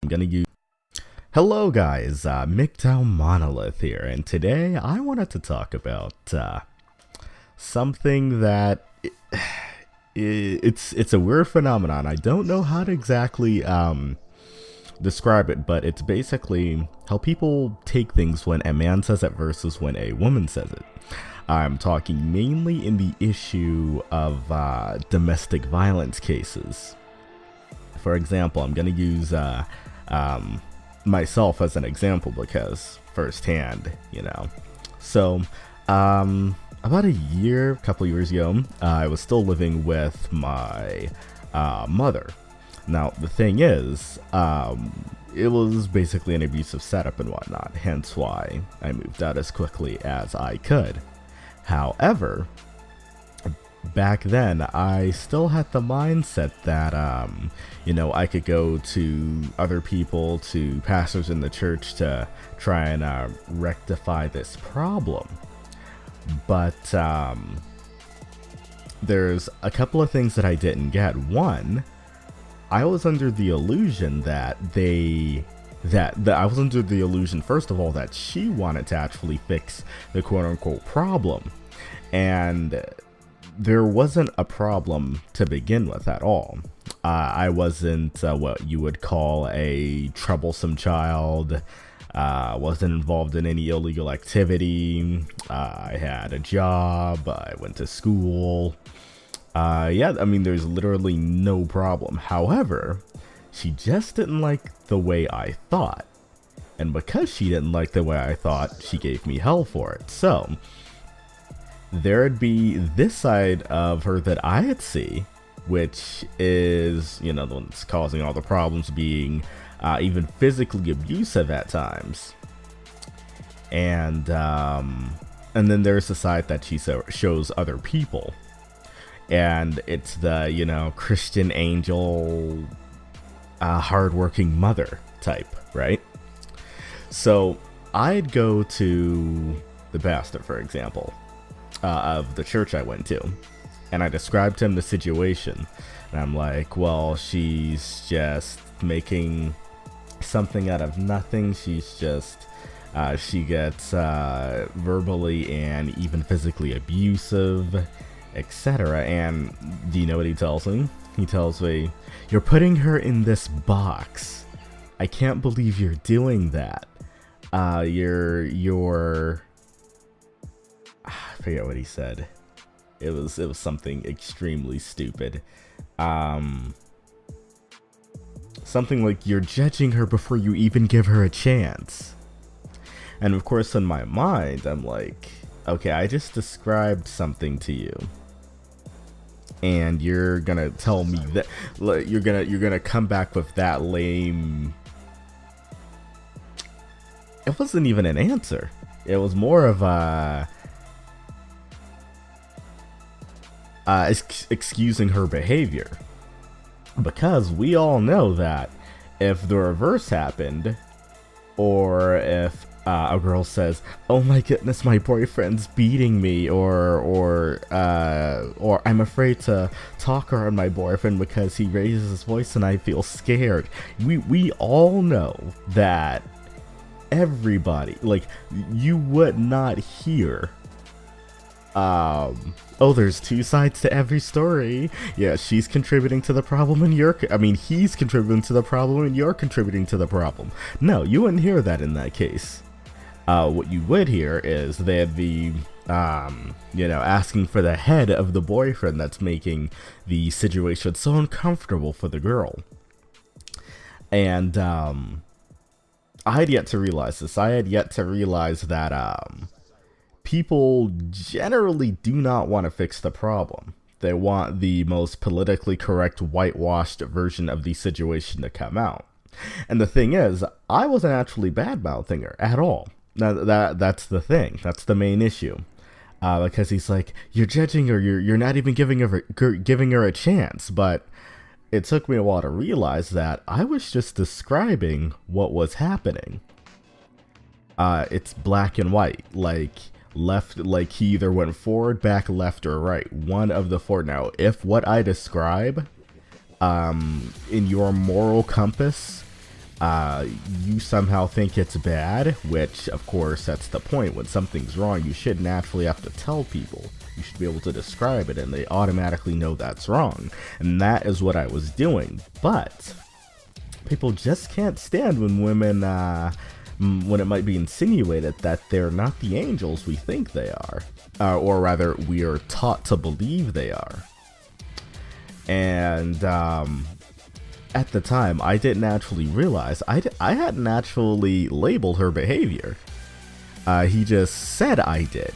I'm gonna use. Hello, guys. MGTOW Monolith here, and today I wanted to talk about something that it's a weird phenomenon. I don't know how to exactly describe it, but it's basically how people take things when a man says it versus when a woman says it. I'm talking mainly in the issue of domestic violence cases. For example, I'm going to use myself as an example because firsthand, you know. So, about a couple years ago, I was still living with my mother. Now, the thing is, it was basically an abusive setup and whatnot, hence why I moved out as quickly as I could. However, back then, I still had the mindset that, I could go to other people, to pastors in the church to try and rectify this problem. But there's a couple of things that I didn't get. One, I was under the illusion that I was under the illusion, first of all, that she wanted to actually fix the quote-unquote problem. And there wasn't a problem to begin with at all. I wasn't what you would call a troublesome child. Wasn't involved in any illegal activity. I had a job. I went to school. There's literally no problem. However, she just didn't like the way I thought. And because she didn't like the way I thought, she gave me hell for it. So there'd be this side of her that I'd see, which is, the one that's causing all the problems, being even physically abusive at times. And then there's the side that she shows other people. And it's the, Christian angel, hardworking mother type, right? So I'd go to the pastor, for example, of the church I went to, and I described to him the situation. And I'm like, well, she's just making something out of nothing. She's just, she gets verbally and even physically abusive, etc. And do you know what he tells me? He tells me, "You're putting her in this box. I can't believe you're doing that. You're I forget what he said. It was something extremely stupid. Something like, you're judging her before you even give her a chance." And of course, in my mind, I'm like, okay, I just described something to you, and you're gonna tell me that you're gonna come back with that lame. It wasn't even an answer. It was more of a excusing her behavior, because we all know that if the reverse happened, or if a girl says, "Oh my goodness, my boyfriend's beating me," or "I'm afraid to talk around my boyfriend because he raises his voice and I feel scared," we all know that everybody, you would not hear, "Oh, there's two sides to every story. Yeah, she's contributing to the problem and he's contributing to the problem and you're contributing to the problem." No, you wouldn't hear that in that case. What you would hear is they'd be, asking for the head of the boyfriend that's making the situation so uncomfortable for the girl. And, I had yet to realize this. I had yet to realize that, people generally do not want to fix the problem. They want the most politically correct, whitewashed version of the situation to come out. And the thing is, I wasn't actually bad-mouthing her at all. That's the thing. That's the main issue. Because he's like, "You're judging her. You're not even giving her a chance." But it took me a while to realize that I was just describing what was happening. It's black and white. Left, he either went forward, back, left, or right. One of the four. Now, if what I describe in your moral compass you somehow think it's bad, which of course that's the point. When something's wrong, you shouldn't naturally have to tell people. You should be able to describe it and they automatically know that's wrong. And that is what I was doing. But people just can't stand when women, when it might be insinuated that they're not the angels we think they are. Or rather, we are taught to believe they are. And at the time, I didn't actually realize, I hadn't actually labeled her behavior. He just said I did.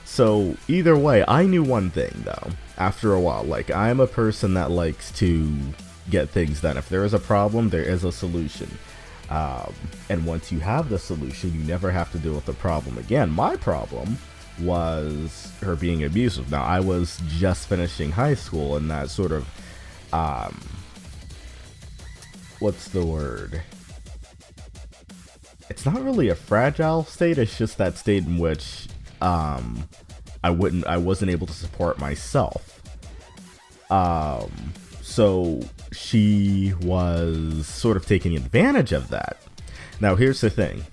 So either way, I knew one thing though, after a while. Like, I'm a person that likes to get things done. If there is a problem, there is a solution. And once you have the solution, you never have to deal with the problem again. My problem was her being abusive. Now, I was just finishing high school, and that sort of, what's the word? It's not really a fragile state, it's just that state in which, I wasn't able to support myself. So she was sort of taking advantage of that. Now, here's the thing.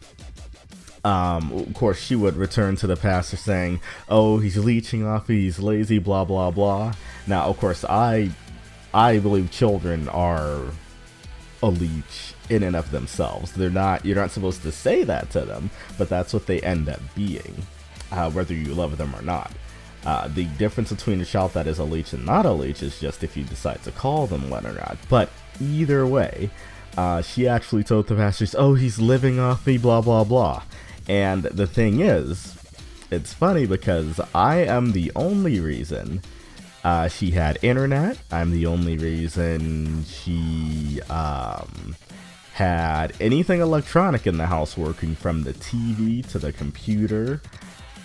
Of course, she would return to the pastor saying, oh, he's leeching off, he's lazy, blah, blah, blah. Now, of course, I believe children are a leech in and of themselves. You're not supposed to say that to them, but that's what they end up being, whether you love them or not. The difference between a child that is a leech and not a leech is just if you decide to call them one or not. But either way, she actually told the pastors, oh, he's living off me, blah, blah, blah. And the thing is, it's funny because I am the only reason she had internet. I'm the only reason she had anything electronic in the house working, from the TV to the computer,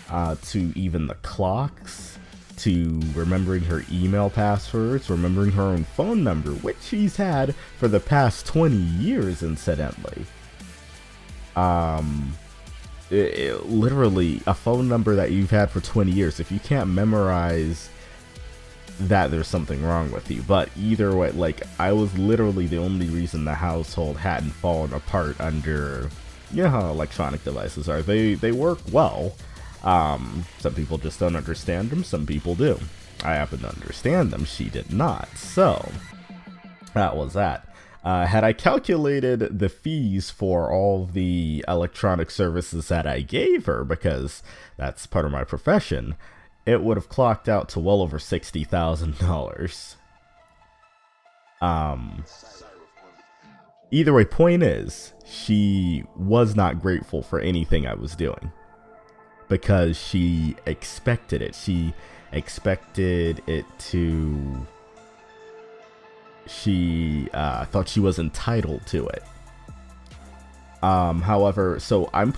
to even the clocks, to remembering her email passwords, remembering her own phone number, which she's had for the past 20 years, incidentally. Literally, a phone number that you've had for 20 years. If you can't memorize that, there's something wrong with you. But either way, like, I was literally the only reason the household hadn't fallen apart under, you know how electronic devices are. They work well. Some people just don't understand them, some people do. I happen to understand them, she did not. So, that was that. Had I calculated the fees for all the electronic services that I gave her, because that's part of my profession, it would have clocked out to well over $60,000. Either way, point is, she was not grateful for anything I was doing, because she expected it. She expected it to... She thought she was entitled to it. However, so I'm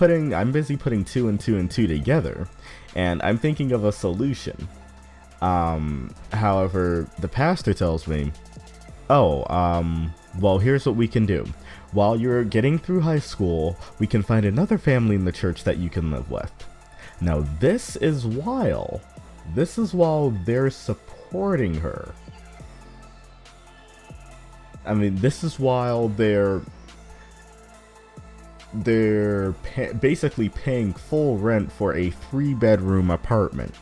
busy putting two and two together, and I'm thinking of a solution. However, the pastor tells me, oh, well, here's what we can do. While you're getting through high school, we can find another family in the church that you can live with. Now, this is while they're supporting her. I mean, this is while they're basically paying full rent for a 3-bedroom apartment.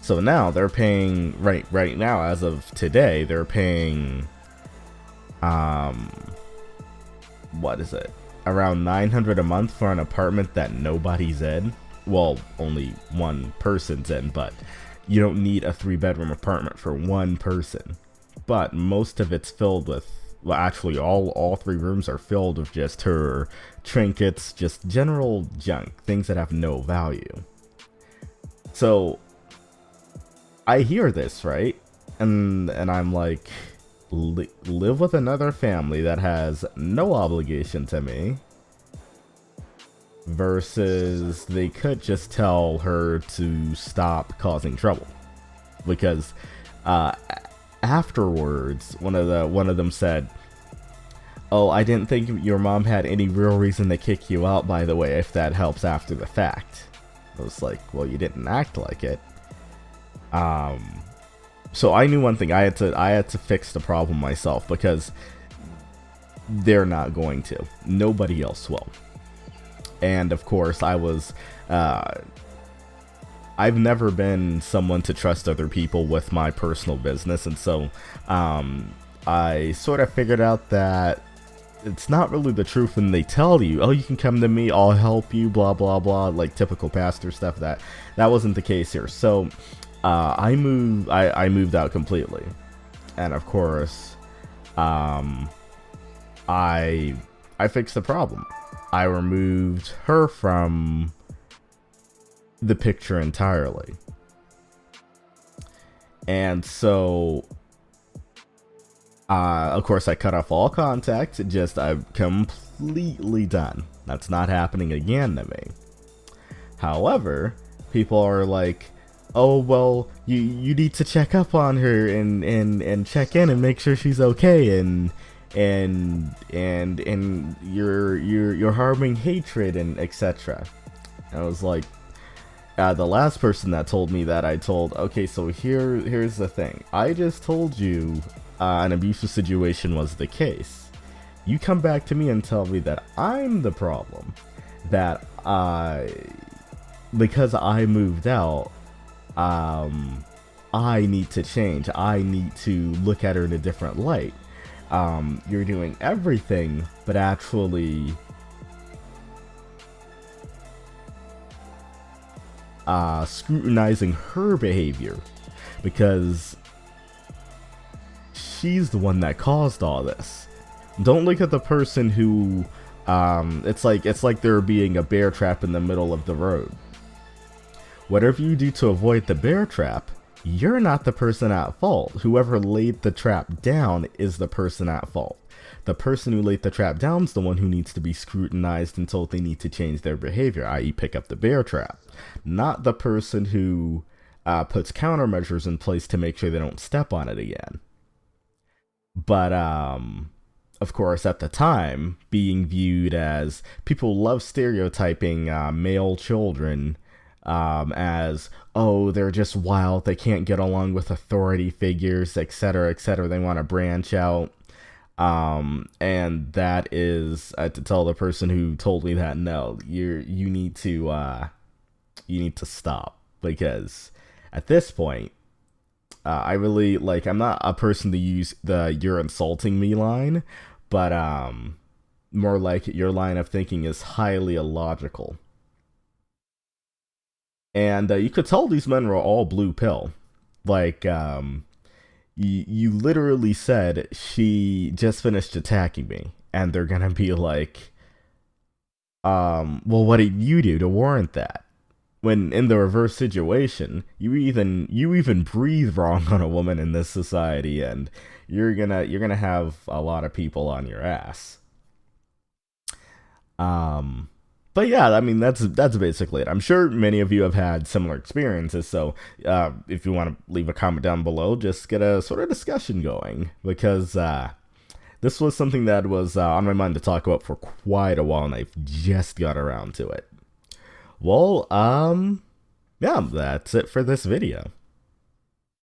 So now they're paying, right now, as of today, they're paying, what is it? Around $900 a month for an apartment that nobody's in. Well, only one person's in, but you don't need a 3-bedroom apartment for one person. But most of it's filled with, well, actually all 3 rooms are filled with just her trinkets, just general junk, things that have no value. So I hear this, right? And I'm like, live with another family that has no obligation to me, versus they could just tell her to stop causing trouble. Because afterwards, one of them said, oh, I didn't think your mom had any real reason to kick you out, by the way, if that helps after the fact. I was like, well, you didn't act like it. So I knew one thing. I had to fix the problem myself, because they're not going to. Nobody else will. And of course, I've never been someone to trust other people with my personal business, and so I sort of figured out that it's not really the truth when they tell you, oh, you can come to me, I'll help you, blah blah blah, like typical pastor stuff. That wasn't the case here. So I moved out completely, and of course I fixed the problem. I removed her from the picture entirely. And so, of course, I cut off all contact. I'm completely done. That's not happening again to me. However, people are like, oh, well, you need to check up on her and check in and make sure she's okay, and you're harboring hatred and etc. I was like, the last person that told me that, I told, okay, so here's the thing. I just told you an abusive situation was the case. You come back to me and tell me that I'm the problem, that because I moved out, I need to change. I need to look at her in a different light. You're doing everything, but actually scrutinizing her behavior, because she's the one that caused all this. Don't look at the person who it's like there being a bear trap in the middle of the road. Whatever you do to avoid the bear trap, you're not the person at fault. Whoever laid the trap down is the person at fault. The person who laid the trap down is the one who needs to be scrutinized and told they need to change their behavior, i.e. pick up the bear trap. Not the person who puts countermeasures in place to make sure they don't step on it again. But, of course, at the time, being viewed as, people love stereotyping male children as, oh, they're just wild, they can't get along with authority figures, etc., etc. They want to branch out. And that is to tell the person who told me that, no, you need to stop, because at this point, I really, like, I'm not a person to use the "you're insulting me" line, but more like your line of thinking is highly illogical. And you could tell these men were all blue pill. Like, you literally said, she just finished attacking me, and they're gonna be like, well, what did you do to warrant that? When in the reverse situation, you even breathe wrong on a woman in this society, and you're gonna have a lot of people on your ass. But yeah, I mean, that's basically it. I'm sure many of you have had similar experiences, so if you want to leave a comment down below, just get a sort of discussion going, because this was something that was on my mind to talk about for quite a while, and I've just got around to it. Well, yeah, that's it for this video.